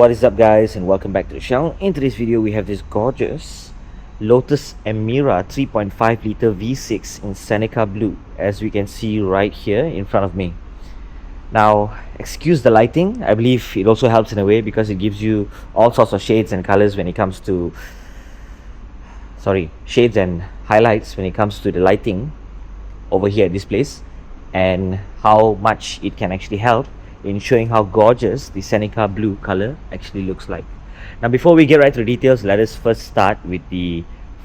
What is up, guys, and welcome back to the channel. In today's video we have this gorgeous Lotus EMIRA 3.5 liter V6 in Seneca blue, as we can see right here in front of me. Now, excuse the lighting. I believe it also helps in a way because it gives you all sorts of shades and colors when it comes to shades and highlights when it comes to the lighting over here at this place, and how much it can actually help in showing how gorgeous the Seneca blue color actually looks like. Now, before we get right to the details, let us first start with the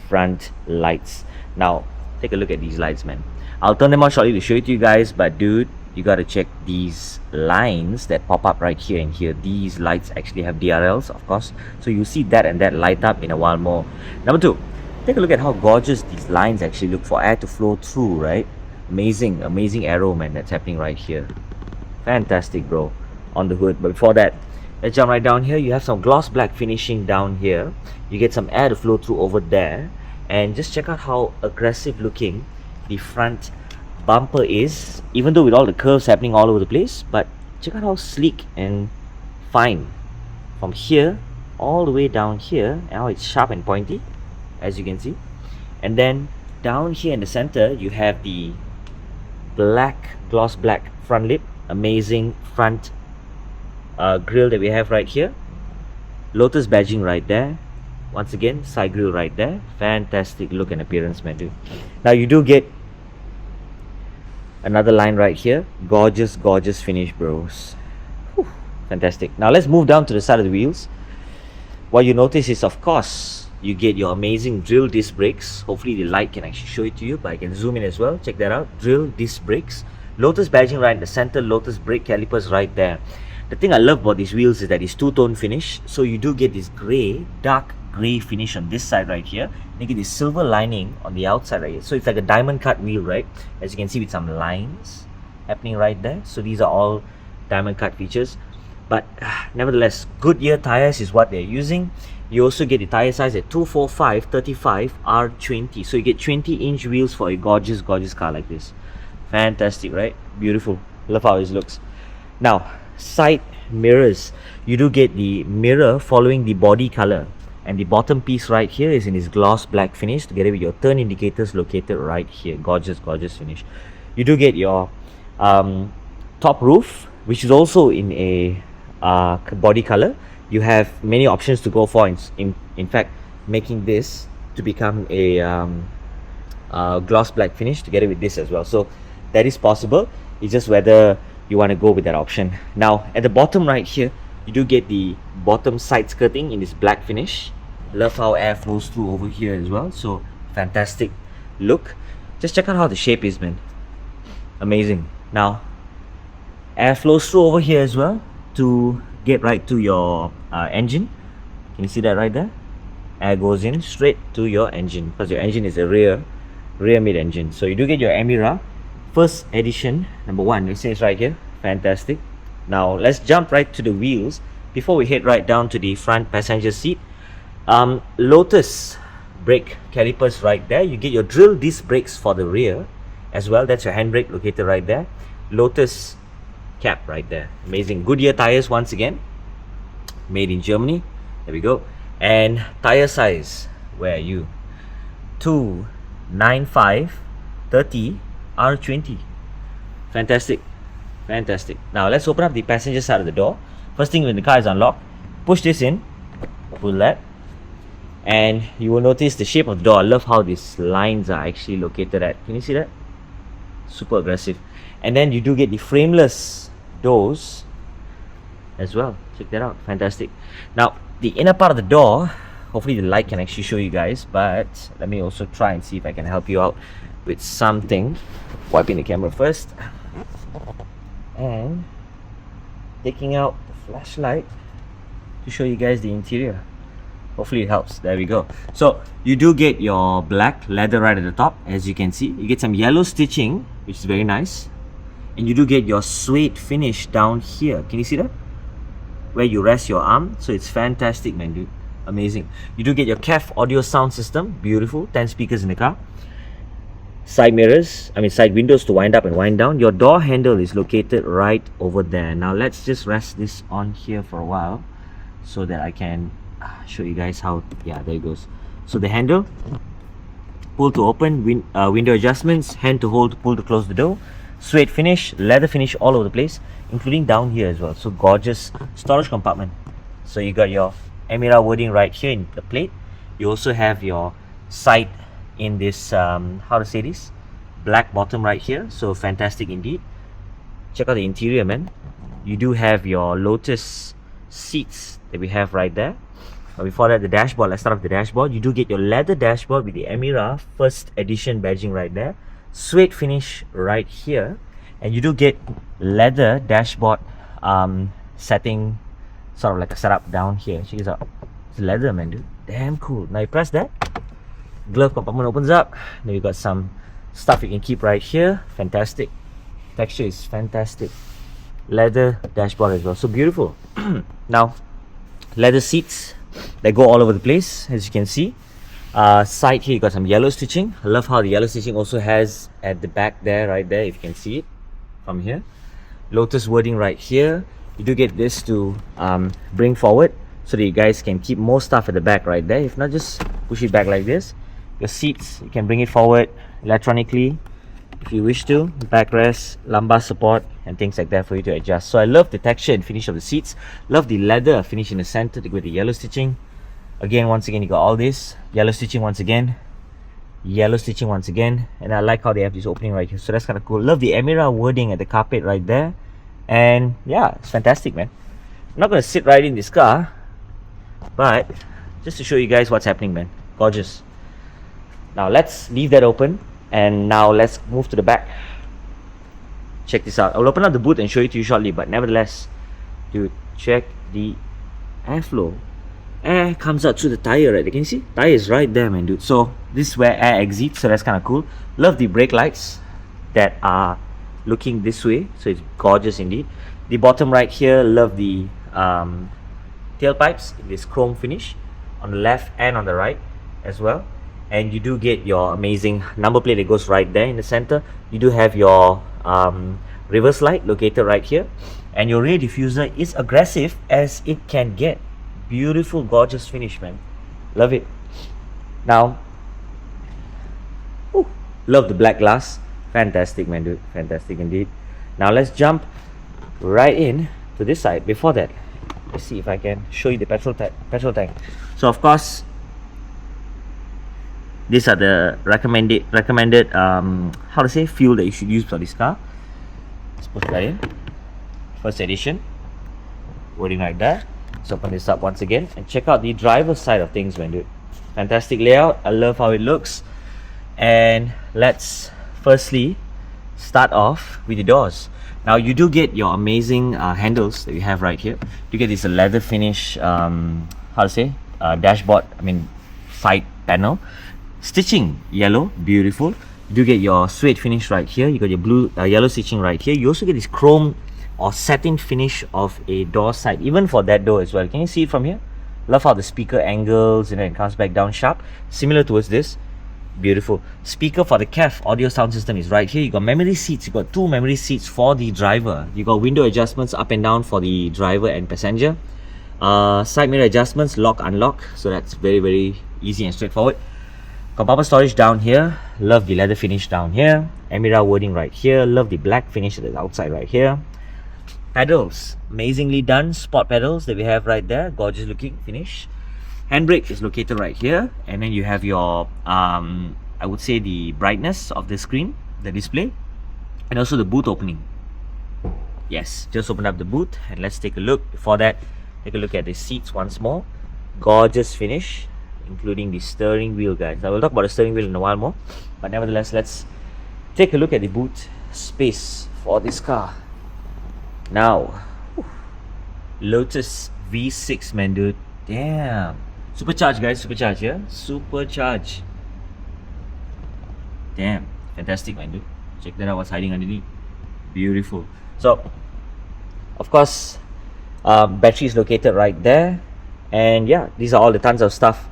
front lights. Now, take a look at these lights, man. I'll turn them on shortly to show it to you guys, but dude, you gotta check these lines that pop up right here and here. These lights actually have DRLs, of course, so you see that and that light up in a while more. Number two, take a look at how gorgeous these lines actually look for air to flow through, right? Amazing arrow, man, that's happening right here. Fantastic, bro, on the hood. But before that, let's jump right down here. You have some gloss black finishing down here. You get some air to flow through over there, and just check out how aggressive looking the front bumper is, even though with all the curves happening all over the place. But check out how sleek and fine from here all the way down here, and how it's sharp and pointy, as you can see. And then down here in the center, you have the gloss black front lip. Amazing front grille that we have right here. Lotus badging right there. Once again, side grille right there. Fantastic look and appearance, man, dude. Now you do get another line right here. Gorgeous finish, bros. Whew, fantastic. Now let's move down to the side of the wheels. What you notice is, of course, you get your amazing drill disc brakes. Hopefully the light can actually show it to you, but I can zoom in as well. Check that out. Drill disc brakes. Lotus badging right in the center, Lotus brake calipers right there. The thing I love about these wheels is that it's two-tone finish, so you do get this dark grey finish on this side right here, and you get this silver lining on the outside right here. So it's like a diamond cut wheel, right? As you can see with some lines happening right there. So these are all diamond cut features. But nevertheless, Goodyear tires is what they're using. You also get the tire size at 245/35 R20. So you get 20-inch wheels for a gorgeous car like this. Fantastic, right? Beautiful. Love how it looks. Now, side mirrors. You do get the mirror following the body color, and the bottom piece right here is in this gloss black finish together with your turn indicators located right here. Gorgeous finish. You do get your top roof, which is also in a body color. You have many options to go for, in fact, making this to become a gloss black finish together with this as well. So that is possible. It's just whether you want to go with that option. Now, at the bottom right here, you do get the bottom side skirting in this black finish. Love how air flows through over here as well. So fantastic look. Just check out how the shape is, man. Amazing. Now, air flows through over here as well to get right to your engine. Can you see that right there? Air goes in straight to your engine, because your engine is a rear mid engine. So you do get your EMIRA first edition number 1. It says right here. Fantastic. Now let's jump right to the wheels before we head right down to the front passenger seat. Lotus brake calipers right there. You get your drill disc brakes for the rear as well. That's your handbrake located right there. Lotus cap right there. Amazing. Goodyear tires once again, made in Germany. There we go. And tire size, where are you? 295/30 R20. Fantastic. Now let's open up the passenger side of the door. First thing, when the car is unlocked, push this in, pull that, and you will notice the shape of the door. I love how these lines are actually located at. Can you see that? Super aggressive. And then you do get the frameless doors as well. Check that out. Fantastic. Now, the inner part of the door, hopefully the light can actually show you guys, but let me also try and see if I can help you out with something. Wiping the camera first and taking out the flashlight to show you guys the interior. Hopefully it helps. There we go. So you do get your black leather right at the top, as you can see. You get some yellow stitching, which is very nice, and you do get your suede finish down here. Can you see that? Where you rest your arm. So it's fantastic, man, dude. Amazing. You do get your CAF audio sound system. Beautiful. 10 speakers in the car. Side mirrors, side windows to wind up and wind down. Your door handle is located right over there. Now let's just rest this on here for a while so that I can show you guys how. Yeah, there it goes. So the handle, pull to open, window adjustments, hand to hold, pull to close the door. Suede finish, leather finish all over the place, including down here as well. So gorgeous storage compartment. So you got your EMIRA wording right here in the plate. You also have your sight in this, how to say this, black bottom right here. So fantastic indeed. Check out the interior, man. You do have your Lotus seats that we have right there. But before that, the dashboard. Let's start off the dashboard. You do get your leather dashboard with the EMIRA first edition badging right there. Suede finish right here. And you do get leather dashboard setting, sort of like a setup down here. Check this out. It's leather, man, dude. Damn cool. Now you press that, glove compartment opens up. Now you got some stuff you can keep right here. Fantastic. Texture is fantastic. Leather dashboard as well. So beautiful. Now, leather seats that go all over the place, as you can see. Side here, you got some yellow stitching. I love how the yellow stitching also has at the back there, right there, if you can see it from here. Lotus wording right here. You do get this to bring forward so that you guys can keep more stuff at the back right there. If not, just push it back like this. Your seats, you can bring it forward electronically if you wish to. Backrest, lumbar support, and things like that for you to adjust. So I love the texture and finish of the seats. Love the leather finish in the center with the yellow stitching. Again, once again, you got all this. Yellow stitching once again. Yellow stitching once again. And I like how they have this opening right here. So that's kind of cool. Love the EMIRA wording at the carpet right there. And yeah, it's fantastic, man. I'm not going to sit right in this car, but just to show you guys what's happening, man. Gorgeous. Now let's leave that open, and now let's move to the back. Check this out. I'll open up the boot and show it to you shortly, but nevertheless, dude, check the airflow. Air comes out through the tire, right? Can you see? Tire is right there, man, dude. So this is where air exits, so that's kind of cool. Love the brake lights that are looking this way, so it's gorgeous indeed. The bottom right here, love the tailpipes in this chrome finish on the left and on the right as well. And you do get your amazing number plate that goes right there in the center. You do have your reverse light located right here, and your rear diffuser is aggressive as it can get. Beautiful, gorgeous finish, man. Love it. Now, love the black glass. Fantastic, man, dude. Fantastic indeed. Now let's jump right in to this side. Before that, let's see if I can show you the petrol tank. So of course, these are the recommended how to say, fuel that you should use for this car. Let's put that in. First edition, wording right there. Let's open this up once again and check out the driver's side of things, man, dude. Fantastic layout. I love how it looks. And let's firstly start off with the doors. Now you do get your amazing handles that you have right here. You get this leather finish, how to say, dashboard, side panel. Stitching yellow, beautiful. You do get your suede finish right here. You got your blue yellow stitching right here. You also get this chrome or satin finish of a door side, even for that door as well. Can you see it from here? Love how the speaker angles, it comes back down sharp, similar towards this. Beautiful. Speaker for the CAF audio sound system is right here. You got memory seats. You got 2 memory seats for the driver. You got window adjustments up and down for the driver and passenger. Side mirror adjustments, lock, unlock. So that's very, very easy and straightforward. Compartment storage down here. Love the leather finish down here. EMIRA wording right here. Love the black finish at the outside right here. Pedals, amazingly done. Sport pedals that we have right there. Gorgeous looking finish. Handbrake is located right here, and then you have your I would say the brightness of the screen, the display, and also the boot opening. Yes, just open up the boot and let's take a look. Before that, take a look at the seats once more. Gorgeous finish, including the steering wheel, guys. I will talk about the steering wheel in a while more, but nevertheless, let's take a look at the boot space for this car. Now, Lotus V6, man, dude. Damn. Supercharged, guys. Supercharged, yeah? Supercharged. Damn. Fantastic, man, dude. Check that out, what's hiding underneath. Beautiful. So, of course, battery is located right there. And yeah, these are all the tons of stuff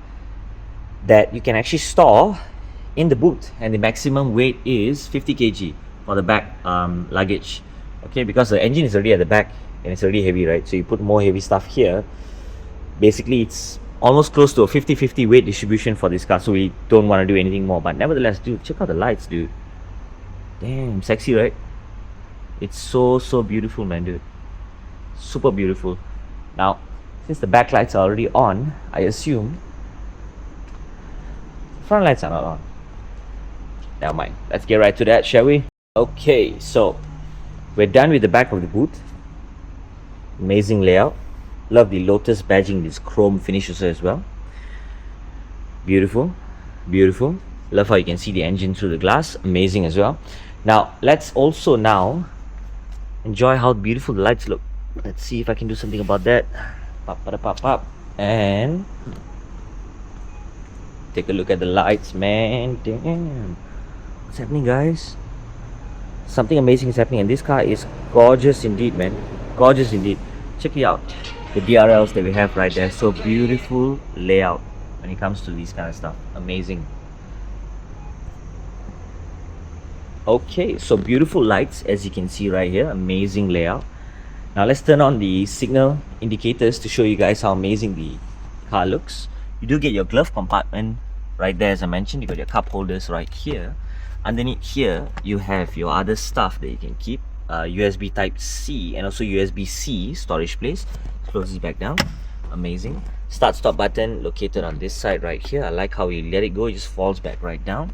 that you can actually store in the boot. And the maximum weight is 50 kg for the back luggage. Okay, because the engine is already at the back and it's already heavy, right? So you put more heavy stuff here. Basically, it's almost close to a 50-50 weight distribution for this car, so we don't want to do anything more. But nevertheless, dude, check out the lights, dude. Damn, sexy, right? It's so beautiful, man, dude. Super beautiful. Now, since the back lights are already on, I assume front lights are not on. Never mind. Let's get right to that, shall we? Okay, so we're done with the back of the boot. Amazing layout. Love the Lotus badging, this chrome finishes as well. Beautiful, beautiful. Love how you can see the engine through the glass. Amazing as well. Now let's also now enjoy how beautiful the lights look. Let's see if I can do something about that. Pop. And take a look at the lights, man. Damn, what's happening, guys? Something amazing is happening, and this car is gorgeous indeed, man. Gorgeous indeed. Check it out, the DRLs that we have right there. So beautiful layout when it comes to these kind of stuff. Amazing. Okay, so beautiful lights as you can see right here. Amazing layout. Now let's turn on the signal indicators to show you guys how amazing the car looks. You do get your glove compartment right there, as I mentioned. You got your cup holders right here. Underneath here you have your other stuff that you can keep. USB type C and also USB-C storage place. Close this back down. Amazing. Start stop button located on this side right here. I like how you let it go, it just falls back right down.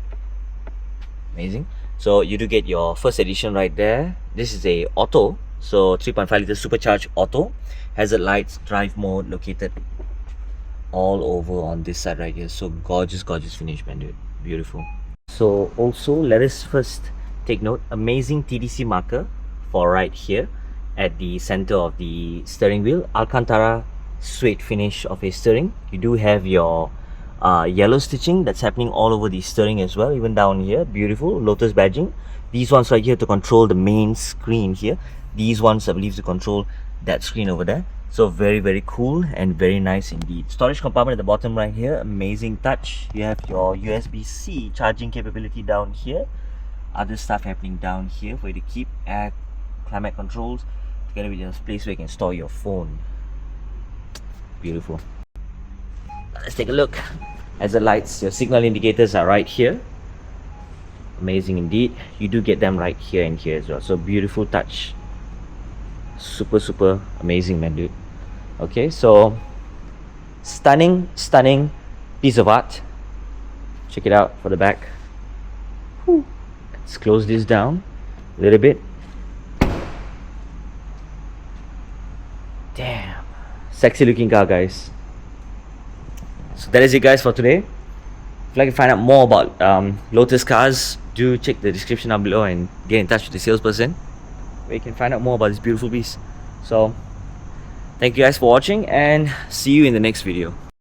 Amazing. So you do get your first edition right there. This is a auto, so 3.5 liter supercharged auto. Hazard lights, drive mode located all over on this side right here. So gorgeous finish, man, dude. Beautiful. So also let us first take note, amazing TDC marker for right here at the center of the steering wheel. Alcantara suede finish of a steering. You do have your yellow stitching that's happening all over the steering as well, even down here. Beautiful Lotus badging. These ones right here to control the main screen here. These ones I believe to control that screen over there. So very cool and very nice indeed. Storage compartment at the bottom right here. Amazing touch. You have your USB-C charging capability down here. Other stuff happening down here for you to keep air climate controls, together with a place where you can store your phone. Beautiful. Let's take a look. As the lights, your signal indicators are right here. Amazing indeed. You do get them right here and here as well. So beautiful touch. Super amazing, man, dude. Okay, so stunning piece of art. Check it out for the back. Whew. Let's close this down a little bit. Damn, sexy looking car, guys. So that is it, guys, for today. If you'd like to find out more about Lotus cars, do check the description down below and get in touch with the salesperson where you can find out more about this beautiful piece. So thank you guys for watching, and see you in the next video.